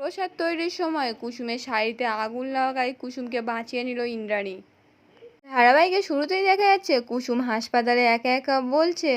প্রসাদ তৈরির সময় কুসুমের শাড়িতে আগুন লাগায় কুসুমকে বাঁচিয়ে নিল ইন্দ্রাণী। ধারাবাহিকে শুরুতেই দেখা যাচ্ছে কুসুম হাসপাতালে একা একা বলছে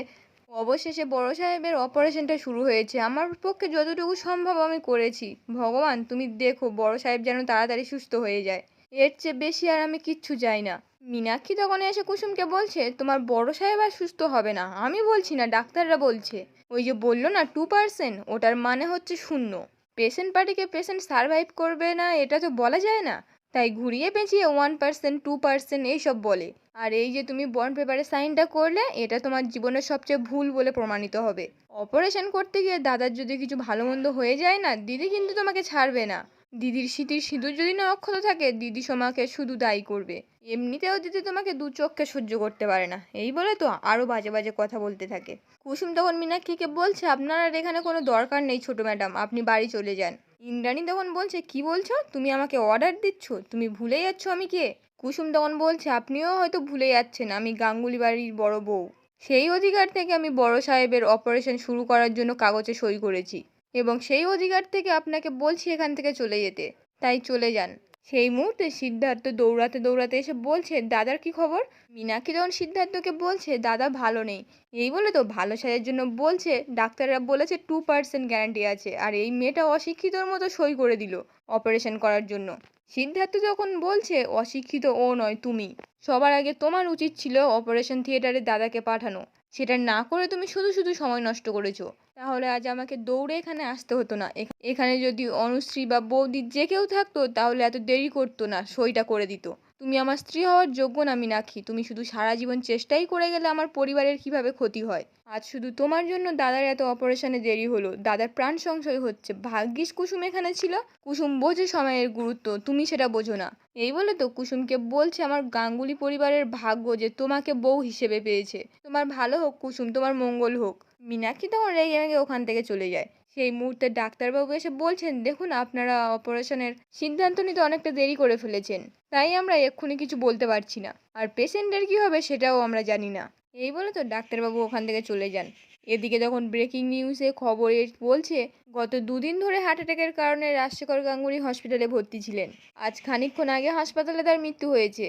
অবশেষে বড় সাহেবের অপারেশনটা শুরু হয়েছে, আমার পক্ষে যতটুকু সম্ভব আমি করেছি, ভগবান তুমি দেখো বড় সাহেব যেন তাড়াতাড়ি সুস্থ হয়ে যায়, এর চেয়ে বেশি আর আমি কিচ্ছু চাই না। মীনাক্ষী তখন এসে কুসুমকে বলছে তোমার বড় সাহেব আর সুস্থ হবে না, আমি বলছি না ডাক্তাররা বলছে। ওই যে বললো না 2%, ওটার মানে হচ্ছে শূন্য। পেশেন্ট পার্টিকে পেশেন্ট সারভাইভ করবে না এটা তো বলা যায় না, তাই ঘুরিয়ে পেঁচিয়ে 1% 2% এইসব বলে। আর এই যে তুমি বন্ড পেপারে সাইনটা করলে এটা তোমার জীবনের সবচেয়ে ভুল বলে প্রমাণিত হবে। অপারেশন করতে গিয়ে দাদার যদি কিছু ভালো মন্দ হয়ে যায় না, দিদি কিন্তু তোমাকে ছাড়বে না। দিদির স্মৃতির সিঁদুর যদি না অক্ষত থাকে দিদি তোমাকে শুধু দায়ী করবে। এমনিতেও দিদি তোমাকে দু চোখকে সহ্য করতে পারে না, এই বলে তো আরো বাজে বাজে কথা বলতে থাকে। কুসুম তখন মীনাক্ষীকে বলছে আপনার আর এখানে কোনো দরকার নেই ছোট ম্যাডাম, আপনি বাড়ি চলে যান। ইন্দ্রাণী তখন বলছে কি বলছো, তুমি আমাকে অর্ডার দিচ্ছ, তুমি ভুলে যাচ্ছ আমি কে। কুসুম তখন বলছে আপনিও হয়তো ভুলে যাচ্ছেন আমি গাঙ্গুলি বাড়ির বড় বউ, সেই অধিকার থেকে আমি বড় সাহেবের অপারেশন শুরু করার জন্য কাগজে সই করেছি, এবং সেই অধিকার থেকে আপনাকে বলছি এখান থেকে চলে যেতে, তাই চলে যান। সেই মুহূর্তে সিদ্ধার্থ দৌড়াতে দৌড়াতে এসে বলছে দাদার কি খবর। মীনাক্ষী তখন সিদ্ধার্থকে বলছে দাদা ভালো নেই, এই বলে তো ভালো সাজার জন্য বলছে ডাক্তাররা বলেছে 2% গ্যারান্টি আছে, আর এই মেয়েটা অশিক্ষিতর মতো সই করে দিল অপারেশন করার জন্য। সিদ্ধার্থ তখন বলছে অশিক্ষিত ও নয় তুমি, সবার আগে তোমার উচিত ছিল অপারেশন থিয়েটারে দাদাকে পাঠানো, সেটা না করে তুমি শুধু শুধু সময় নষ্ট করেছো, তাহলে আজ আমাকে দৌড়ে এখানে আসতে হতো না। এখানে যদি অনুশ্রী বা বৌদি যে কেউ থাকতো তাহলে এত দেরি করতো না, সইটা করে দিত। তুমি আমার স্ত্রী হওয়ার যোগ্য না মীনাক্ষী, তুমি শুধু সারা জীবন চেষ্টাই করে গেলে আমার পরিবারের কিভাবে ক্ষতি হয়। আজ শুধু তোমার জন্য দাদার এত অপারেশনে দেরি হলো, দাদার প্রাণ সংশয় হচ্ছে, ভাগ্যিস কুসুম এখানে ছিল, কুসুম বোঝে সময়ের গুরুত্ব, তুমি সেটা বোঝো না। এই বলে তো কুসুমকে বলছে আমার গাঙ্গুলি পরিবারের ভাগ্য যে তোমাকে বউ হিসেবে পেয়েছে, তোমার ভালো হোক কুসুম, তোমার মঙ্গল হোক। মীনাক্ষী তখন রেগে মেগে ওখান থেকে চলে যায়। সেই মুহূর্তে ডাক্তারবাবু এসে বলছেন দেখুন আপনারা অপারেশনের সিদ্ধান্ত নিতে অনেকটা দেরি করে ফেলেছেন, তাই আমরা এক্ষুনি কিছু বলতে পারছি না, আর পেশেন্টের কি হবে সেটাও আমরা জানি না। এই বলে তো ডাক্তারবাবু ওখান থেকে চলে যান। এদিকে তখন ব্রেকিং নিউজে খবরে বলছে গত দুদিন ধরে হার্ট অ্যাটাকের কারণে রাজশেখর গাঙ্গুলি হসপিটালে ভর্তি ছিলেন, আজ খানিকক্ষণ আগে হাসপাতালে তার মৃত্যু হয়েছে।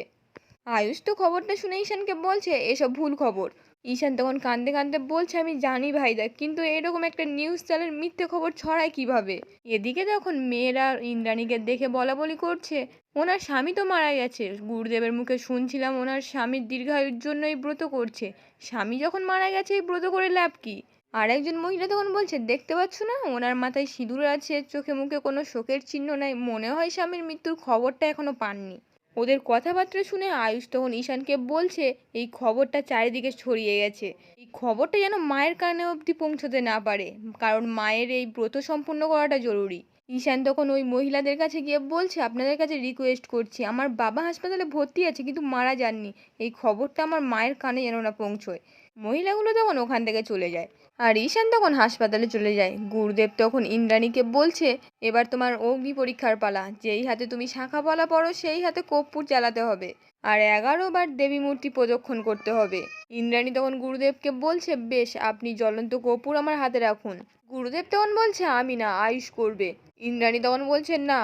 আয়ুষ তো খবরটা শুনে ঈশানকে বলছে এসব ভুল খবর। ঈশান তখন কাঁদতে কাঁদতে বলছে আমি জানি ভাইদা, কিন্তু এরকম একটা নিউজ চ্যানেল মিথ্যে খবর ছড়ায় কিভাবে। এদিকে তখন মেয়েরা ইন্দ্রাণীকে দেখে বলা বলি করছে ওনার স্বামী তো মারা গেছে, গুরুদেবের মুখে শুনছিলাম ওনার স্বামীর দীর্ঘায়ুর জন্য এই ব্রত করছে, স্বামী যখন মারা গেছে এই ব্রত করে লাভ কি। আর একজন মহিলা তখন বলছে দেখতে পাচ্ছ না ওনার মাথায় সিঁদুর আছে, চোখে মুখে কোনো শোকের চিহ্ন নাই, মনে হয় স্বামীর মৃত্যুর খবরটা এখনো পাননি। ওদের কথাবার্তা শুনে আয়ুষ তখন ঈশানকে বলছে এই খবরটা চারিদিকে ছড়িয়ে গেছে, এই খবরটা যেন মায়ের কানে অবধি পৌঁছতে না পারে, কারণ মায়ের এই ব্রত সম্পূর্ণ করাটা জরুরি। ঈশান তখন ওই মহিলাদের কাছে গিয়ে বলছে আপনাদের কাছে রিকোয়েস্ট করছি, আমার বাবা হাসপাতালে ভর্তি আছে কিন্তু মারা যাননি, এই খবরটা আমার মায়ের কানে যেন না পৌঁছয়। মহিলাগুলো তখন ওখান থেকে চলে যায়, আর ঈশান তখন হাসপাতালে চলে যায়। গুরুদেব তখন ইন্দ্রাণীকে বলছে এবার তোমার অগ্নি পরীক্ষার পালা, যেই হাতে তুমি শাঁখাপালা পড়ো সেই হাতে কর্পূর জ্বালাতে হবে, আর 11 বার দেবী মূর্তি প্রদক্ষিণ করতে হবে। ইন্দ্রাণী তখন গুরুদেবকে বলছে বেশ আপনি জ্বলন্ত কর্পূর আমার হাতে রাখুন। গুরুদেব তখন বলছে আমি না, আয়ুষ করবে। ইন্দ্রাণী তখন বলছে না,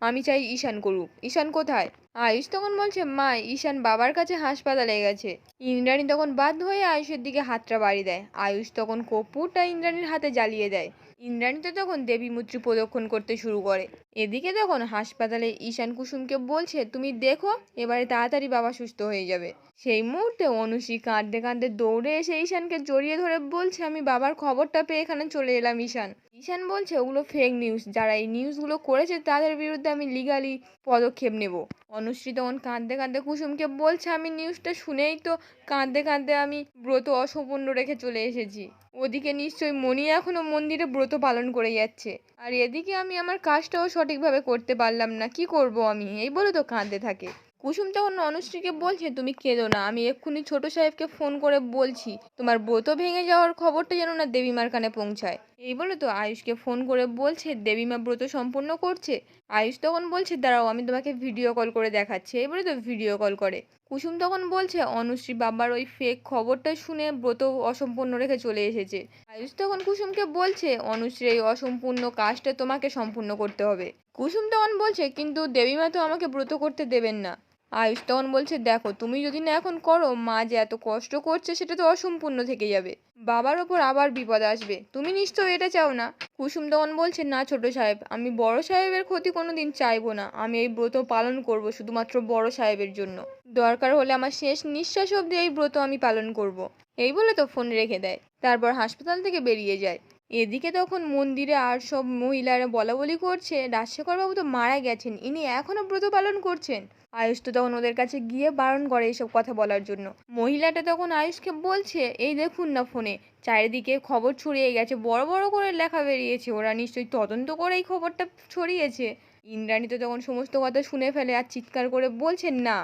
আমি চাই ঈশান করুক। ঈশান কোথায়? আয়ুষ তখন বলছে মা ঈশান বাবার কাছে হাসপাতালে গেছে। ইন্দ্রাণী তখন বাধ্য হয়ে আয়ুষের দিকে হাতটা বাড়িয়ে দেয়। আয়ুষ তখন কর্পূরটা ইন্দ্রাণীর হাতে জ্বালিয়ে দেয়। ইন্দ্রাণী তো তখন দেবী মূর্তি প্রদক্ষিণ করতে শুরু করে। এদিকে তখন হাসপাতালে ঈশান কুসুমকে বলছে তুমি দেখো এবারে তাড়াতাড়ি বাবা সুস্থ হয়ে যাবে। সেই মুহূর্তে অনুশ্রী কাঁদতে কাঁদতে দৌড়ে এসে ঈশানকে জড়িয়ে ধরে বলছে আমি বাবার খবরটা পেয়ে এখানে চলে এলাম। ঈশান ঈশান বলছে ওগুলো ফেক নিউজ, যারা এই নিউজগুলো করেছে তাদের বিরুদ্ধে আমি লিগালি পদক্ষেপ নেব। অনুশ্রী তখন কাঁদতে কাঁদতে কুসুমকে বলছে আমি নিউজটা শুনেই তো কাঁদতে কাঁদতে আমি ব্রত অসম্পূর্ণ রেখে চলে এসেছি, ওদিকে নিশ্চয়ই মণি এখনো মন্দিরে ব্রত পালন করে যাচ্ছে, আর এদিকে আমি আমার কাজটাও সঠিকভাবে করতে পারলাম না, কি করব আমি, এই বলে তো কাঁদতে থাকে। কুসুম তখন অনুশ্রীকে বলছে তুমি কেঁদো না, আমি এক্ষুনি ছোট সাহেবকে ফোন করে বলছি তোমার ব্রত ভেঙে যাওয়ার খবরটা যেন না দেবীমার কানে পৌঁছায়। এই বলে তো আয়ুষকে ফোন করে বলছে দেবীমা ব্রত সম্পূর্ণ করছে। আয়ুষ তখন বলছে দাঁড়াও আমি তোমাকে ভিডিও কল করে দেখাচ্ছি, এই বলে তো ভিডিও কল করে। কুসুম তখন বলছে অনুশ্রী বাবার ওই ফেক খবরটা শুনে ব্রত অসম্পূর্ণ রেখে চলে এসেছে। আয়ুষ তখন কুসুমকে বলছে অনুশ্রীর এই অসম্পূর্ণ কাজটা তোমাকে সম্পূর্ণ করতে হবে। কুসুম তখন বলছে কিন্তু দেবীমা তো আমাকে ব্রত করতে দেবেন না। আয়ুষ তখন বলছে দেখো তুমি যদি না এখন করো মা যে এত কষ্ট করছে সেটা তো অসম্পূর্ণ থেকে যাবে, বাবার ওপর আবার বিপদ আসবে, তুমি নিশ্চয়ই এটা চাও না। কুসুম তখন বলছে না ছোট সাহেব, আমি বড় সাহেবের ক্ষতি কোনোদিন চাইবো না, আমি এই ব্রত পালন করব শুধুমাত্র বড় সাহেবের জন্য, দরকার হলে আমার শেষ নিঃশ্বাস অবধি এই ব্রত আমি পালন করব। এই বলে তো ফোন রেখে দেয়, তারপর হাসপাতাল থেকে বেরিয়ে যায়। এদিকে তখন মন্দিরে আর সব মহিলারা বলা বলি করছে রাজশেখর বাবু তো মারা গেছেন, ইনি এখনো ব্রত পালন করছেন। আয়ুষ তো তখন ওদের কাছে গিয়ে বারণ করে এসব কথা বলার জন্য। মহিলাটা তখন আয়ুষকে বলছে এই দেখুন না ফোনে চারিদিকে খবর ছড়িয়ে গেছে, বড় বড় করে লেখা বেরিয়েছে, ওরা নিশ্চয়ই তদন্ত করে এই খবরটা ছড়িয়েছে। ইন্দ্রাণী তো তখন সমস্ত কথা শুনে ফেলে আর চিৎকার করে বলছে না।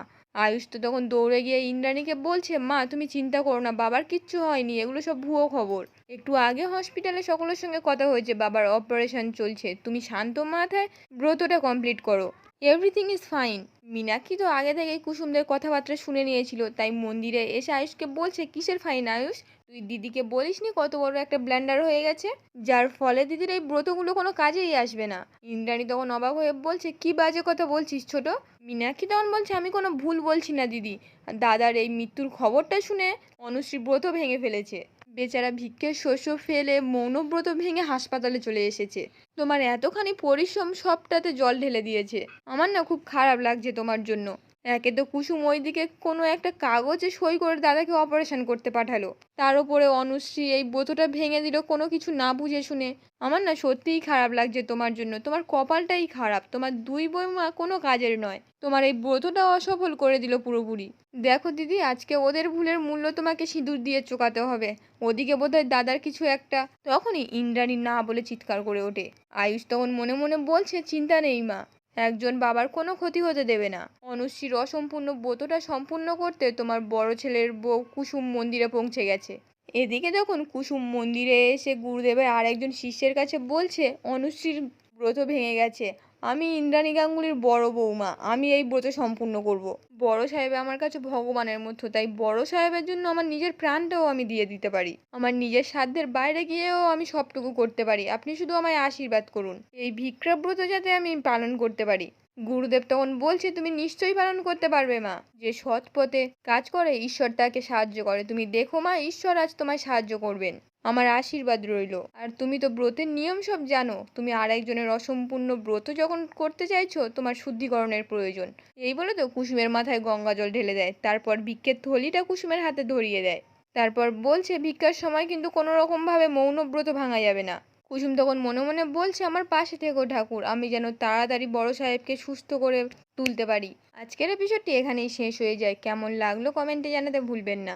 আয়ুষ তো তখন দৌড়ে গিয়ে ইন্দ্রাণীকে বলছে মা তুমি চিন্তা করো না, বাবার কিচ্ছু হয়নি, এগুলো সব ভুয়ো খবর, একটু আগে হসপিটালে সকলের সঙ্গে কথা হয়েছে, বাবার অপারেশন চলছে, তুমি শান্ত মাথায় ব্রতটা কমপ্লিট করো, এভরিথিং ইজ ফাইন। মীনাক্ষী তো আগে থেকেই কুসুমদের কথাবার্তা শুনে নিয়েছিল, তাই মন্দিরে এসে আয়ুষকে বলছে কিসের ফাইন আয়ুষ, তুই দিদিকে বলিসনি কত বড় একটা ব্ল্যান্ডার হয়ে গেছে, যার ফলে দিদির এই ব্রতগুলো কোনো কাজেই আসবে না। ইন্দ্রাণী তখন অবাক হয়ে বলছে কি বাজে কথা বলছিস ছোট। মীনাক্ষী তখন বলছে আমি কোনো ভুল বলছি না দিদি, দাদার এই মৃত্যুর খবরটা শুনে অনুশ্রী ব্রত ভেঙে ফেলেছে, বেচারা ভিক্ষের শস্য ফেলে মৌনব্রত ভেঙে হাসপাতালে চলে এসেছে, তোমার এতখানি পরিশ্রম সবটাতে জল ঢেলে দিয়েছে, আমার না খুব খারাপ লাগছে তোমার জন্য। একে তো কুসুম ওইদিকে কোনো একটা কাগজে সই করে দাদাকে অপারেশন করতে পাঠালো, তার উপরে অনুশ্রী এই ব্রতটা ভেঙে দিল কোনো কিছু না বুঝে শুনে, আমার না সত্যিই খারাপ লাগছে তোমার জন্য, তোমার কপালটাই খারাপ, তোমার দুই বৌমা কোনো কাজের নয়, তোমার এই ব্রতটা অসফল করে দিল পুরোপুরি। দেখো দিদি আজকে ওদের ভুলের মূল্য তোমাকে সিঁদুর দিয়ে চোকাতে হবে, ওদিকে বোধহয় দাদার কিছু একটা। তখনই ইন্দ্রাণী না বলে চিৎকার করে ওঠে। আয়ুষ তখন মনে মনে বলছে চিন্তা নেই মা, একজন বাবার কোনো ক্ষতি হতে দেবে না, অনুশ্রীর অসম্পূর্ণ ব্রতটা সম্পূর্ণ করতে তোমার বড় ছেলের বউ কুসুম মন্দিরে পৌঁছে গেছে। এদিকে যখন কুসুম মন্দিরে এসে গুরুদেবের আর একজন শিষ্যের কাছে বলছে অনুশ্রীর ব্রত ভেঙে গেছে, আমি ইন্দ্রাণী গাঙ্গুলির বড় বৌমা, আমি এই ব্রত সম্পূর্ণ করব। বড় সাহেব আমার কাছে ভগবানের মতো, তাই বড় সাহেবের জন্য আমার নিজের প্রাণটাও আমি দিয়ে দিতে পারি, আমার নিজের সাধ্যের বাইরে গিয়েও আমি সবটুকু করতে পারি, আপনি শুধু আমায় আশীর্বাদ করুন এই ভিক্ষা ব্রত যাতে আমি পালন করতে পারি। গুরুদেব তখন বলছে তুমি নিশ্চয়ই পালন করতে পারবে মা, যে সৎ পথে কাজ করে ঈশ্বর তাকে সাহায্য করে, তুমি দেখো মা ঈশ্বর আজ তোমায় সাহায্য করবেন, আমার আশীর্বাদ রইল। আর তুমি তো ব্রতের নিয়ম সব জানো, তুমি আর একজনের অসম্পূর্ণ ব্রত যখন করতে চাইছো তোমার শুদ্ধিকরণের প্রয়োজন। এই বলে তো কুসুমের মাথায় গঙ্গা জল ঢেলে দেয়, তারপর ভিক্ষের থলিটা কুসুমের হাতে ধরিয়ে দেয়, তারপর বলছে ভিক্ষার সময় কিন্তু কোনো রকম ভাবে মৌন ব্রত ভাঙা যাবে না। কুসুম তখন মনে মনে বলছে আমার পাশে থেকো ঠাকুর, আমি যেন তাড়াতাড়ি বড় সাহেবকে সুস্থ করে তুলতে পারি। আজকের এপিসোডটি এখানেই শেষ হয়ে যায়, কেমন লাগলো কমেন্টে জানাতে ভুলবেন না।